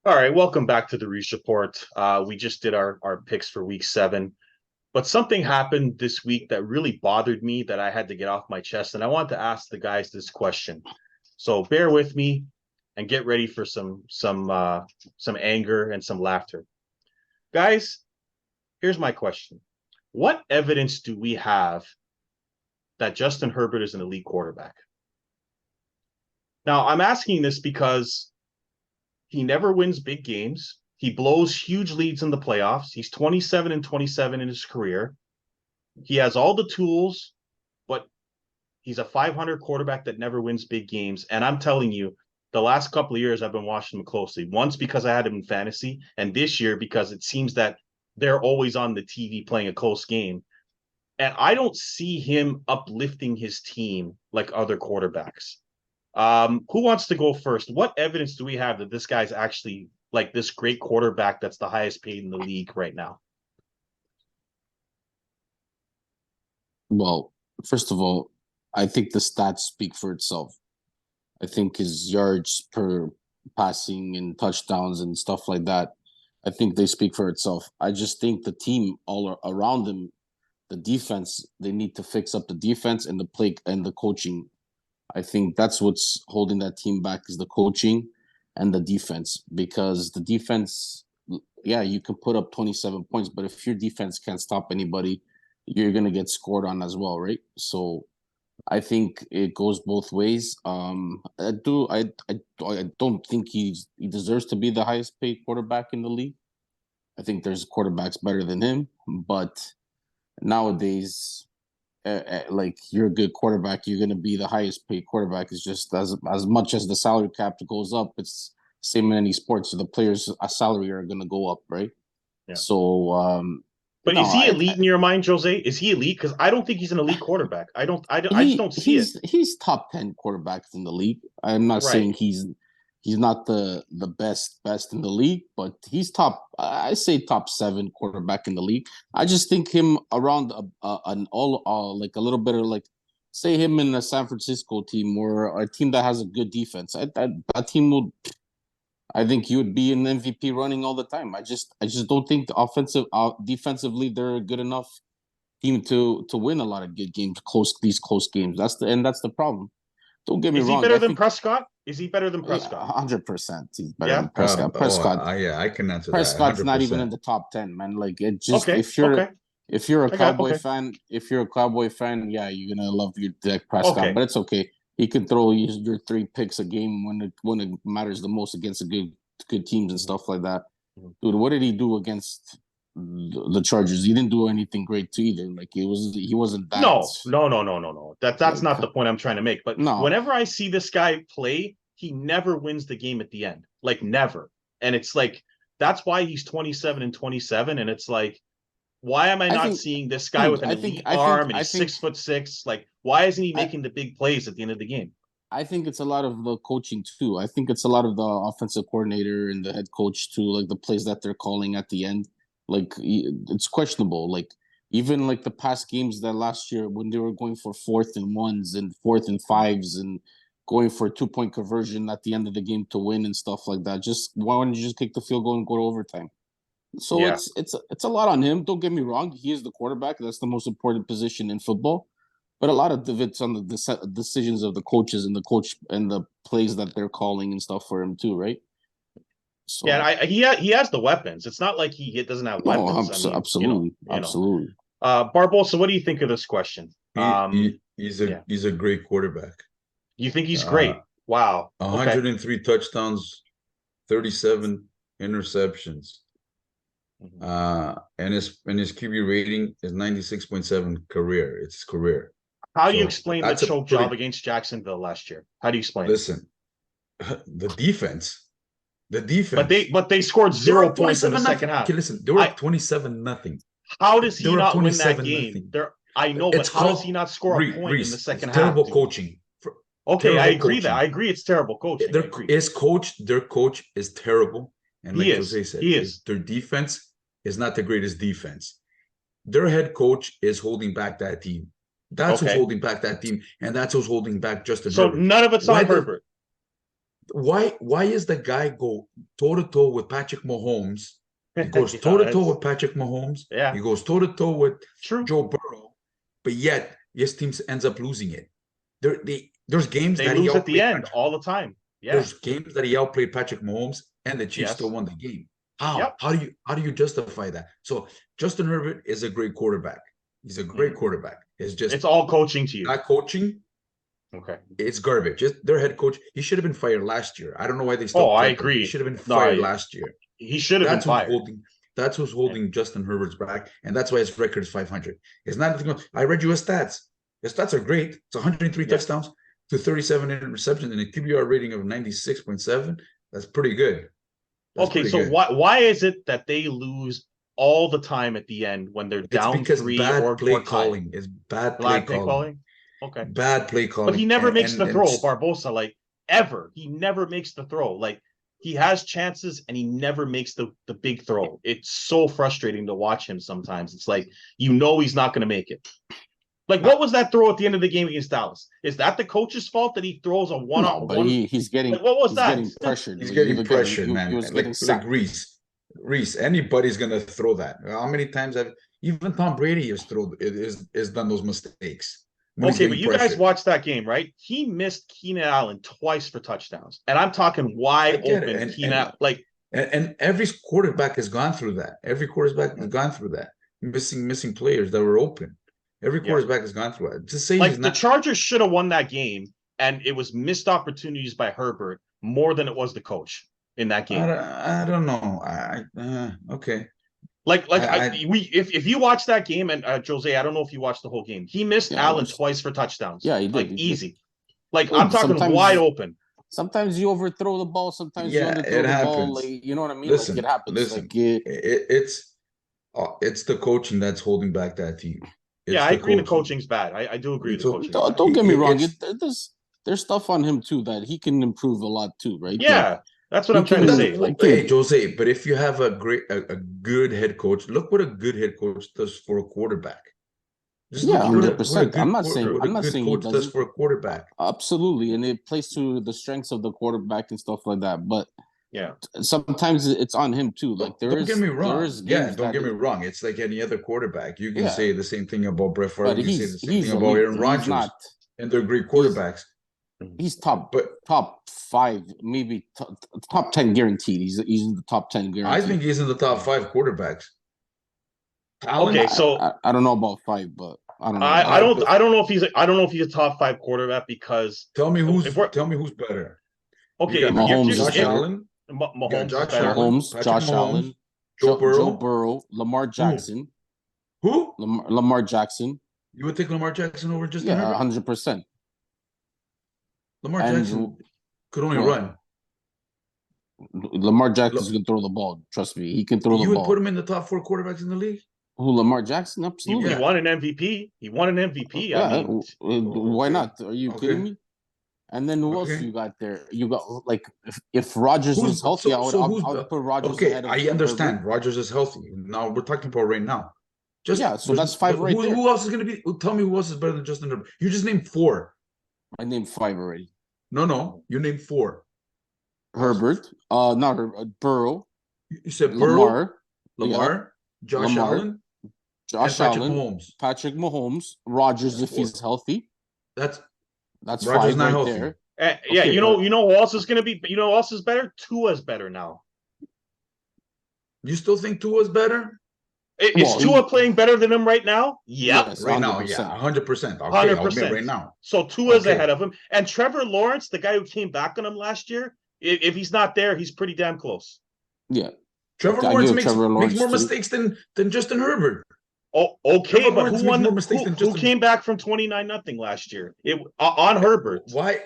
All right, welcome back to the Reach Report. We just did our picks for week 7, but something happened this week that really bothered me that I had to get off my chest, and I want to ask the guys this question. So bear with me and get ready for some anger and some laughter. Guys, here's my question. What evidence do we have that Justin Herbert is an elite quarterback? Now, I'm asking this because he never wins big games. He blows huge leads in the playoffs. He's 27 and 27 in his career. He has all the tools, but he's a 500 quarterback that never wins big games. And I'm telling you, the last couple of years I've been watching him closely. Once because I had him in fantasy, and this year because it seems that they're always on the TV playing a close game. And I don't see him uplifting his team like other quarterbacks. Who wants to go first? What evidence do we have that this guy's actually like this great quarterback that's the highest paid in the league right now? Well, first of all, I think the stats speak for itself. I think his yards per passing and touchdowns and stuff like that, I think they speak for itself. I just think the team all around him, the defense, they need to fix up the defense and the play and the coaching. I think that's what's holding that team back is the coaching and the defense because the defense, yeah, you can put up 27 points, but if your defense can't stop anybody, you're going to get scored on as well, right? So I think it goes both ways. I don't think he deserves to be the highest paid quarterback in the league. I think there's quarterbacks better than him, but nowadays, like you're a good quarterback, you're going to be the highest paid quarterback. It's just as much as the salary cap goes up, it's same in any sports. So the players' salary are going to go up, right? Yeah. So but no, is he elite in your mind, Jose? Is he elite? Because I don't think he's an elite quarterback. I just don't see it. He's top 10 quarterbacks in the league. I'm not Right. saying he's not the best in the league, but he's top. I say top 7 quarterback in the league. I just think him around an all like a little bit of like say him in a San Francisco team or a team that has a good defense. That team would. I think he would be an MVP running all the time. I just don't think the defensively they're good enough team to win a lot of good games, these close games. That's the problem. Don't get me Is he wrong. better I than think Prescott? Is he better than yeah, Prescott? 100% he's better Yeah. than Prescott. Yeah, I can answer that Prescott's not even 100%. in the top 10, man. Like it just Okay. Okay. if you're a I got Cowboy okay. fan, yeah, you're gonna love your Dak Prescott, Okay. but it's okay. He can throw your 3 picks a game when it matters the most against a good teams and stuff like that. Mhm. Dude, what did he do against the Chargers? He didn't do anything great too either. Like he wasn't that No. That's like not the point I'm trying to make. But no. whenever I see this guy play, he never wins the game at the end. Like never. And it's like that's why he's 27 and 27. And it's like, why am I I not think, seeing this guy dude. with an elite arm and he's 6'6"? Like, why isn't he I making the big plays at the end of the game? I think it's a lot of the coaching too. I think it's a lot of the offensive coordinator and the head coach too. Like the plays that they're calling at the end, like it's questionable. Like even like the past games that last year when they were going for 4th and 1s and 4th and 5s and going for a 2-point conversion at the end of the game to win and stuff like that. Just why don't you just kick the field goal and go to overtime? So Yeah. it's a lot on him. Don't get me wrong; he is the quarterback. That's the most important position in football. But a lot of it's on the decisions of the coaches and the coach and the plays that they're calling and stuff for him too, right? Yeah, So he has the weapons. It's not like he doesn't have no, weapons. I mean, absolutely. Barbosa, what do you think of this question? Yeah. He's a great quarterback. You think he's Uh, great? Wow. Okay. 103 touchdowns, 37 interceptions. Mhm. And his QB rating is 96.7 career. It's his career. How do you So explain the that's a choke pretty job against Jacksonville last year? How do you explain it? listen. The defense, the But defense. they scored They were 0 up points in the 27 second nothing. half. Okay, listen, they were I up 27 nothing. How does They he were up not win that 27 game? nothing. I know, but It's how does he called not score a point in the Reese. It's second half, terrible dude? coaching. Okay, I Terrible agree that. I coaching. agree it's terrible coaching. I agree. Their coach is terrible. And He like is. Jose said, He is. their defense is not the greatest defense. Their head coach is holding back that team. That's who's Okay. holding back that team, and that's who's holding back Justin So Herbert. none of it's on Herbert. Why is the guy go toe to toe with Patrick Mahomes? He goes Yeah, toe to toe that's- with Patrick Mahomes. Yeah. He goes toe to toe with True. Joe Burrow, but yet his team ends up losing it. There's games They that he lose at the outplayed end all the time. Yeah. There's games that he outplayed Patrick Mahomes, and the Chiefs Yes. still won the game. How? Yep. How do you justify that? So Justin Herbert is a great quarterback. He's a great quarterback. It's all coaching to you. not coaching. Okay. It's garbage. Their head coach. He should have been fired last year. I don't know why they still. I kept him. agree. He should have been No, fired last year. He should have been fired. That's who's holding Justin Herbert's back, and that's why his record is 500. It's not anything else. I read you his stats. His stats are great. It's 103 touchdowns to 37 interceptions and a QBR rating of 96.7. That's pretty good. Okay, so why is it that they lose all the time at the end when they're down 3 or play calling? It's bad play calling. Okay. Bad play calling. But he never makes the throw, Barbosa, like ever. He never makes the throw. Like he has chances and he never makes the big throw. It's so frustrating to watch him sometimes. It's like, he's not going to make it. Like, what was that throw at the end of the game against Dallas? Is that the coach's fault that he throws a one-on-one? No, but he's getting. Like, what was that? Getting pressured. He's getting pressured, man. He was like Reese. Anybody's gonna throw that. How many times even Tom Brady has done those mistakes. Okay, but you guys watched that game, right? He missed Keenan Allen twice for touchdowns, and I'm talking wide open Keenan Allen. Like, and every quarterback has gone through that. Every quarterback has gone through that. Missing players that were open. Every quarterback has gone through it. To say like the Chargers should have won that game, and it was missed opportunities by Herbert more than it was the coach in that game. I don't know. Okay. If you watch that game, and Jose, I don't know if you watched the whole game. He missed Allen twice for touchdowns. Yeah, he did. Like easy. Like I'm talking wide open. Sometimes you overthrow the ball. Sometimes you underthrow the ball. Like, you know what I mean? Listen, like, it happens. Listen, like, it's the coaching that's holding back that team. I agree. The coaching's bad. I do agree. The coaching. Don't get me wrong. There's stuff on him too that he can improve a lot too, right? Yeah. Like, that's what I'm trying to say. Like, hey, Jose, but if you have a good head coach, look what a good head coach does for a quarterback. Just 100%. I'm not saying he does for a quarterback. Absolutely, and it plays to the strengths of the quarterback and stuff like that. But yeah, sometimes it's on him too. Like don't get me wrong. Don't get me wrong. It's like any other quarterback. You can say the same thing about Brett Favre. You can say the same thing about Aaron Rodgers. And they're great quarterbacks. He's top 5, maybe top 10 guaranteed. He's in the top 10 guaranteed. I think he's in the top 5 quarterbacks. Okay, so I don't know about 5, but I don't know. I don't know if he's a top 5 quarterback because tell me who's better. Okay, Mahomes, Josh Allen, Josh Allen, Joe Burrow, Lamar Jackson. Who? Lamar Jackson. You would take Lamar Jackson over Justin Herbert? 100%. Lamar Jackson could only run. Lamar Jackson can throw the ball. Trust me, he can throw the ball. You would put him in the top 4 quarterbacks in the league? Who, Lamar Jackson? Absolutely. He won an MVP. Yeah, I mean, why not? Are you kidding me? And then who else you got there? You got, like, if Rodgers was healthy, I would put Rodgers ahead of I understand. Rodgers is healthy. Now we're talking about right now. So that's 5 right there. Who else is going to be? Tell me who else is better than Justin Herbert. You just named 4. I named 5 already. No, you named 4. Herbert, not Herbert, Burrow. You said Burrow, Lamar, Josh Allen, Patrick Mahomes, Rodgers if he's healthy. That's Rodgers 5 not right healthy. There. Okay, you know who else is going to be? You know who else is better? Tua's better now. You still think Tua's better? Is Tua playing better than him right now? Yeah, yes, right now, 100%. 100%. Right now. So Tua's ahead of him, and Trevor Lawrence, the guy who came back on him last year, if he's not there, he's pretty damn close. Yeah, Trevor Lawrence makes more mistakes than Justin Herbert. Oh, okay, but who won? Who came back from 29-0 last year? On Herbert. Why?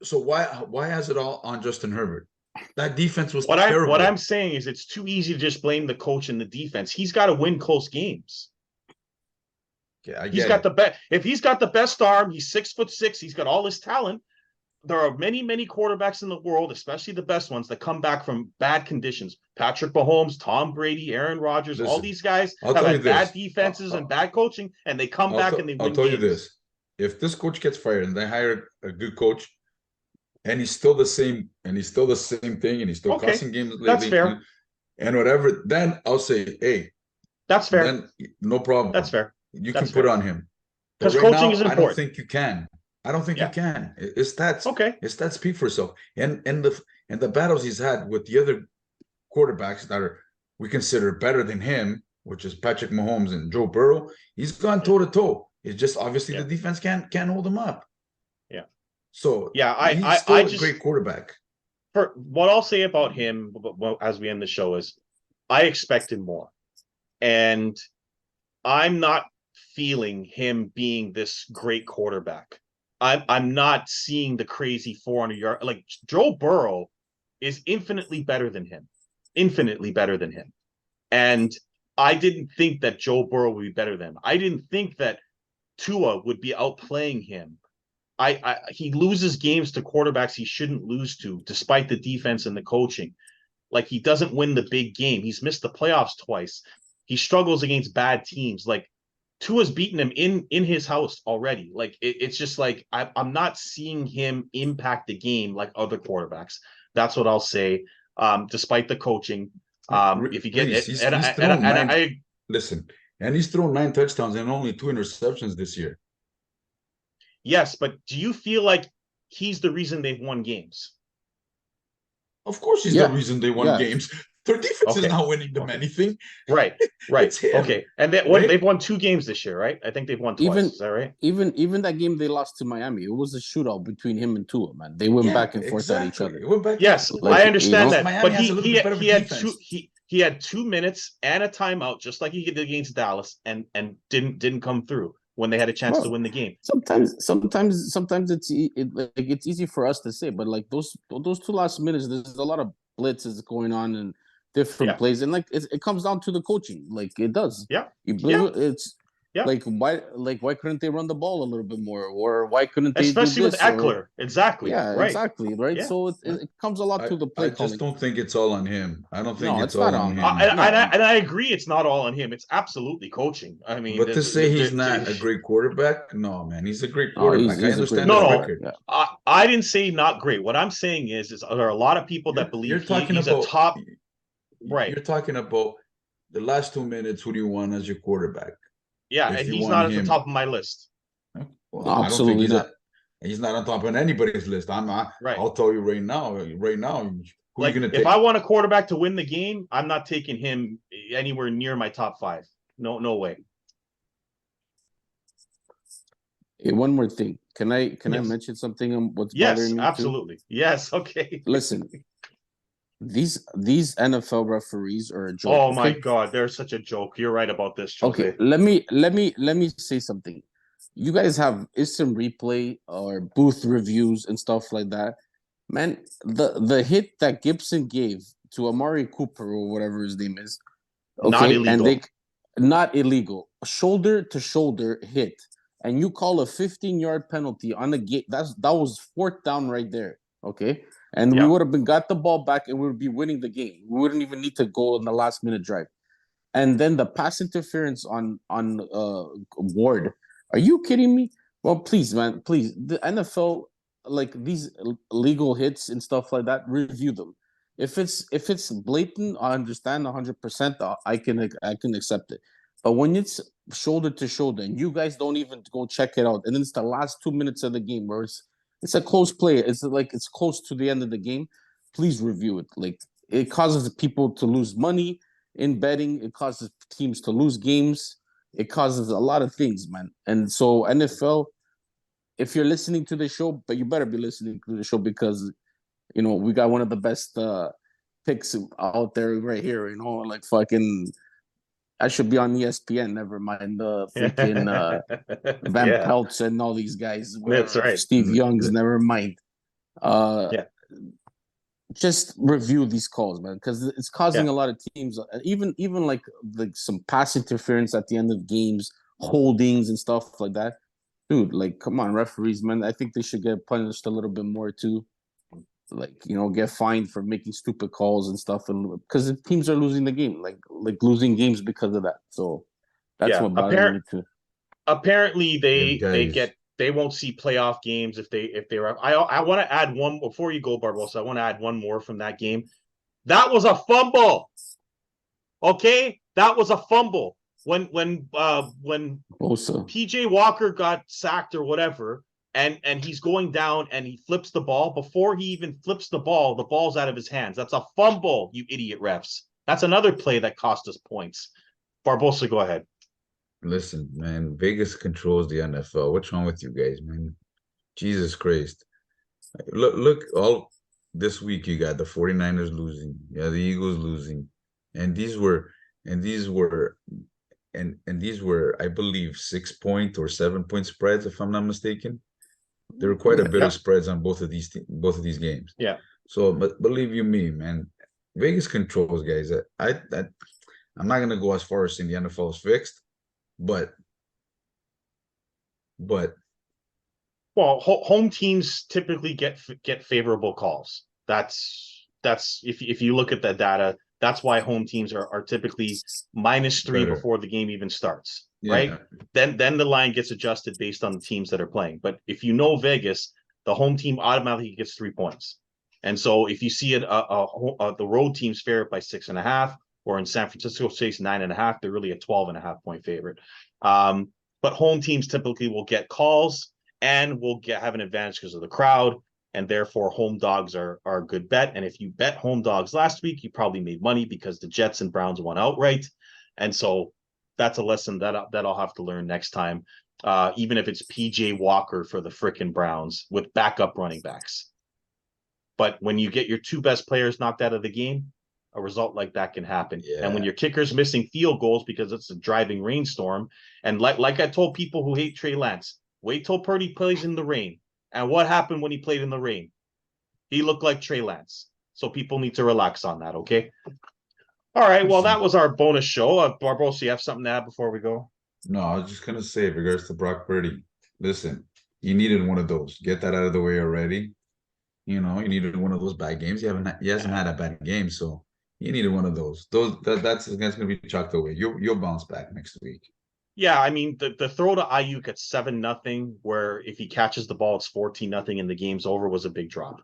So why has it all on Justin Herbert? That defense was terrible. What I'm saying is it's too easy to just blame the coach and the defense. He's got to win close games. Yeah, he's got the best. If he's got the best arm, he's 6'6". He's got all his talent. There are many quarterbacks in the world, especially the best ones, that come back from bad conditions. Patrick Mahomes, Tom Brady, Aaron Rodgers, all these guys have had bad defenses and bad coaching, and they come back and they win games. I'll tell you this. If this coach gets fired and they hire a good coach, and he's still the same, and he's still the same thing, and he's still Okay, costing games lately. that's fair. And whatever, then I'll say, hey, That's fair. then no problem. That's fair. You That's can put fair. on him. But 'Cause right coaching now, is I don't important. think you can. I don't think Yeah. you can. His stats, Okay. his stats speak for itself. And the battles he's had with the other quarterbacks that are we consider better than him, which is Patrick Mahomes and Joe Burrow, he's gone toe to toe. It's just obviously the defense can't hold him up. Yeah. So yeah, he's still a great quarterback. For what I'll say about him as we end the show is, I expected more, and I'm not feeling him being this great quarterback. I'm not seeing the crazy 400 yard. Like Joe Burrow is infinitely better than him, and I didn't think that Joe Burrow would be better than him. I didn't think that Tua would be outplaying him. He loses games to quarterbacks he shouldn't lose to, despite the defense and the coaching. Like, he doesn't win the big game. He's missed the playoffs twice. He struggles against bad teams. Like, Tua's beaten him in his house already. Like, it's just like I'm not seeing him impact the game like other quarterbacks. That's what I'll say. Despite the coaching, if you get it, listen, and he's thrown 9 touchdowns and only 2 interceptions this year. Yes, but do you feel like he's the reason they've won games? Of course, he's the reason they won games. Their defense is not winning them anything. Right. It's him. Okay, and they've won 2 games this year, right? I think they've won twice. Is that right? Even that game they lost to Miami, it was a shootout between him and Tua. Man, they went back and forth at each other. Yes, I understand that, Miami but he had 2 minutes and a timeout, just like he did against Dallas, and didn't come through when they had a chance to win the game. Sometimes it's easy for us to say, but like those 2 last minutes, there's a lot of blitzes going on and different plays, and like it comes down to the coaching. Like it does. It's like why couldn't they run the ball a little bit more, or why couldn't they especially do with this, Eckler? Exactly. Exactly right. Yeah. So it comes a lot to the play. I just don't think it's all on him. I don't think it's all on him. And I agree, it's not all on him. It's absolutely coaching. I mean, but to say he's not a great quarterback, no, man, he's a great quarterback. I understand his record. I didn't say not great. What I'm saying is there are a lot of people that believe he's a top. Right. You're talking about the last 2 minutes. Who do you want as your quarterback? Yeah, and he's not at the top of my list. Well, absolutely not. He's not on top of anybody's list. I'm not. Right. I'll tell you right now. Who are you going to take? If I want a quarterback to win the game, I'm not taking him anywhere near my top 5. No way. Hey, one more thing. Can I mention something? What's bothering me? Yes, absolutely. Yes. Okay. Listen. These NFL referees are a joke. Oh my God, they're such a joke. You're right about this, Jose. Okay, let me say something. You guys have instant replay or booth reviews and stuff like that. Man, the hit that Gibson gave to Amari Cooper or whatever his name is, not illegal. Not illegal. Shoulder to shoulder hit, and you call a 15-yard penalty on the gate. That was 4th down right there. Okay. And we would have got the ball back and we would be winning the game. We wouldn't even need to go in the last minute drive. And then the pass interference on Ward. Are you kidding me? Well, please, man, please. The NFL, like these legal hits and stuff like that, review them. If it's blatant, I understand 100%. I can accept it. But when it's shoulder to shoulder and you guys don't even go check it out, and then it's the last 2 minutes of the game where it's a close play. It's like it's close to the end of the game. Please review it. Like it causes people to lose money in betting. It causes teams to lose games. It causes a lot of things, man. And so NFL, if you're listening to the show, but you better be listening to the show because we got one of the best picks out there right here. Like fucking. I should be on ESPN. Never mind the freaking Van Peltz and all these guys. That's right. Steve Young's. Never mind. Just review these calls, man, because it's causing a lot of teams. Even like some pass interference at the end of games, holdings and stuff like that. Dude, like, come on, referees, man. I think they should get punished a little bit more too. Like, get fined for making stupid calls and stuff, and because the teams are losing the game, like losing games because of that. So that's what bothers me too. Apparently, they get they won't see playoff games if they were. I want to add one before you go, Barbosa. I want to add one more from that game. That was a fumble. Okay, that was a fumble. When Also, PJ Walker got sacked or whatever, and he's going down and he flips the ball. Before he even flips the ball's out of his hands. That's a fumble, you idiot refs. That's another play that cost us points. Barbosa, go ahead. Listen, man, Vegas controls the NFL. What's wrong with you guys, man? Jesus Christ. Look, all this week you got the 49ers losing. Yeah, the Eagles losing. And these were and these were and these were, I believe, 6-point or 7-point spreads, if I'm not mistaken. There were quite a bit of spreads on both of these games. Yeah. So, but believe you me, man, Vegas controls, guys. I'm not gonna go as far as saying the NFL is fixed, but Well, home teams typically get favorable calls. That's if you look at the data, that's why home teams are typically -3 better. before the game even starts, Yeah. right? Then the line gets adjusted based on the teams that are playing. But if you know Vegas, the home team automatically gets 3 points. And so if you see the road teams favorite by 6.5, or in San Francisco State's 9.5, they're really a 12.5-point favorite. But home teams typically will get calls and will have an advantage because of the crowd, and therefore home dogs are a good bet. And if you bet home dogs last week, you probably made money because the Jets and Browns won outright. And so that's a lesson that I'll have to learn next time, even if it's PJ Walker for the frickin' Browns with backup running backs. But when you get your 2 best players knocked out of the game, a result like that can happen. Yeah. And when your kicker's missing field goals because it's a driving rainstorm, and like I told people who hate Trey Lance, wait till Purdy plays in the rain. And what happened when he played in the rain? He looked like Trey Lance. So people need to relax on that, okay? All right, well, that was our bonus show. Barbosa, you have something to add before we go? No, I was just gonna say, in regards to Brock Purdy, listen, you needed one of those. Get that out of the way already. You needed one of those bad games. He hasn't had a bad game, so you needed one of those. That's gonna be chalked away. You'll bounce back next week. Yeah, I mean the throw to Ayuk at 7-0, where if he catches the ball, it's 14-0 and the game's over, was a big drop.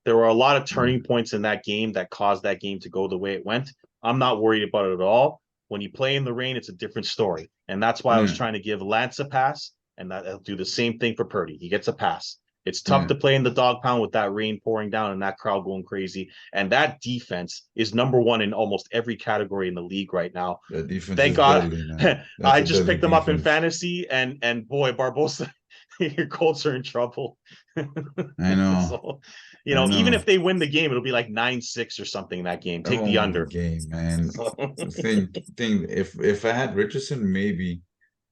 There were a lot of turning points in that game that caused that game to go the way it went. I'm not worried about it at all. When you play in the rain, it's a different story. And that's why I was trying to give Lance a pass, and that'll do the same thing for Purdy. He gets a pass. It's tough to play in the dog pound with that rain pouring down and that crowd going crazy. And that defense is number 1 in almost every category in the league right now. That defense Thank is God. deadly, I just picked them up in fantasy, and boy, Barbosa, your Colts are in trouble. I know. So, even if they win the game, it'll be like 9-6 or something in that game. Take the under. Game, man. thing. If I had Richardson, maybe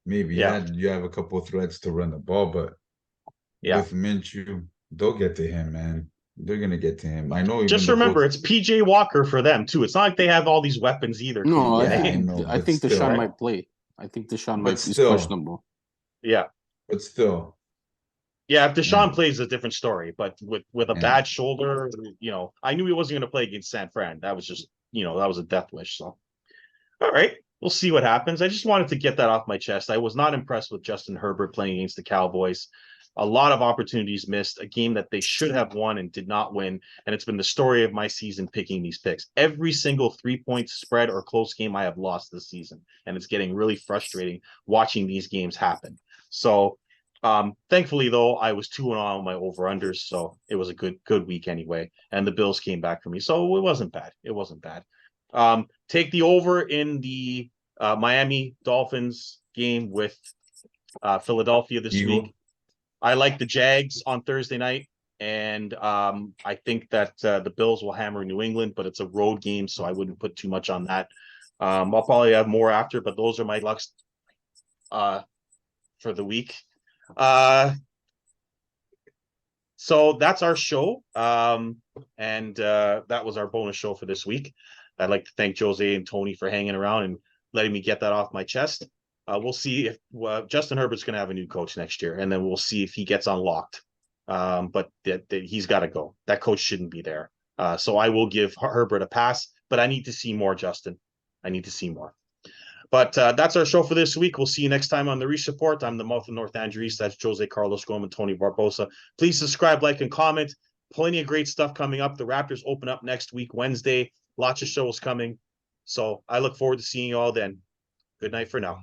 Yeah. you have a couple of threats to run the ball, but with Minshew, they'll get to him, man. They're gonna get to him. I know. Just remember, it's PJ Walker for them too. It's not like they have all these weapons either. no, I think still, Deshaun might play. I think Deshaun might be questionable. Yeah, but still. Yeah, if Deshaun plays, a different story. But with a bad shoulder, I knew he wasn't going to play against San Fran. That was just, that was a death wish. So, all right, we'll see what happens. I just wanted to get that off my chest. I was not impressed with Justin Herbert playing against the Cowboys. A lot of opportunities missed, a game that they should have won and did not win. And it's been the story of my season picking these picks. Every single 3-point spread or close game I have lost this season. And it's getting really frustrating watching these games happen. So, thankfully, though, I was 2-0 on my over-unders, so it was a good week anyway. And the Bills came back for me, so it wasn't bad. It wasn't bad. Take the over in the Miami Dolphins game with Philadelphia this week. I like the Jags on Thursday night, and I think that the Bills will hammer New England, but it's a road game, so I wouldn't put too much on that. I'll probably have more after, but those are my lucks for the week. So that's our show. And that was our bonus show for this week. I'd like to thank Jose and Tony for hanging around and letting me get that off my chest. We'll see if Justin Herbert's going to have a new coach next year, and then we'll see if he gets unlocked. But he's got to go. That coach shouldn't be there. So I will give Herbert a pass, but I need to see more, Justin. I need to see more. But that's our show for this week. We'll see you next time on the Reach Report. I'm the mouth of North Andrew East. That's Jose Carlos Gomez and Tony Barbosa. Please subscribe, like, and comment. Plenty of great stuff coming up. The Raptors open up next week, Wednesday. Lots of shows coming. So I look forward to seeing you all then. Good night for now.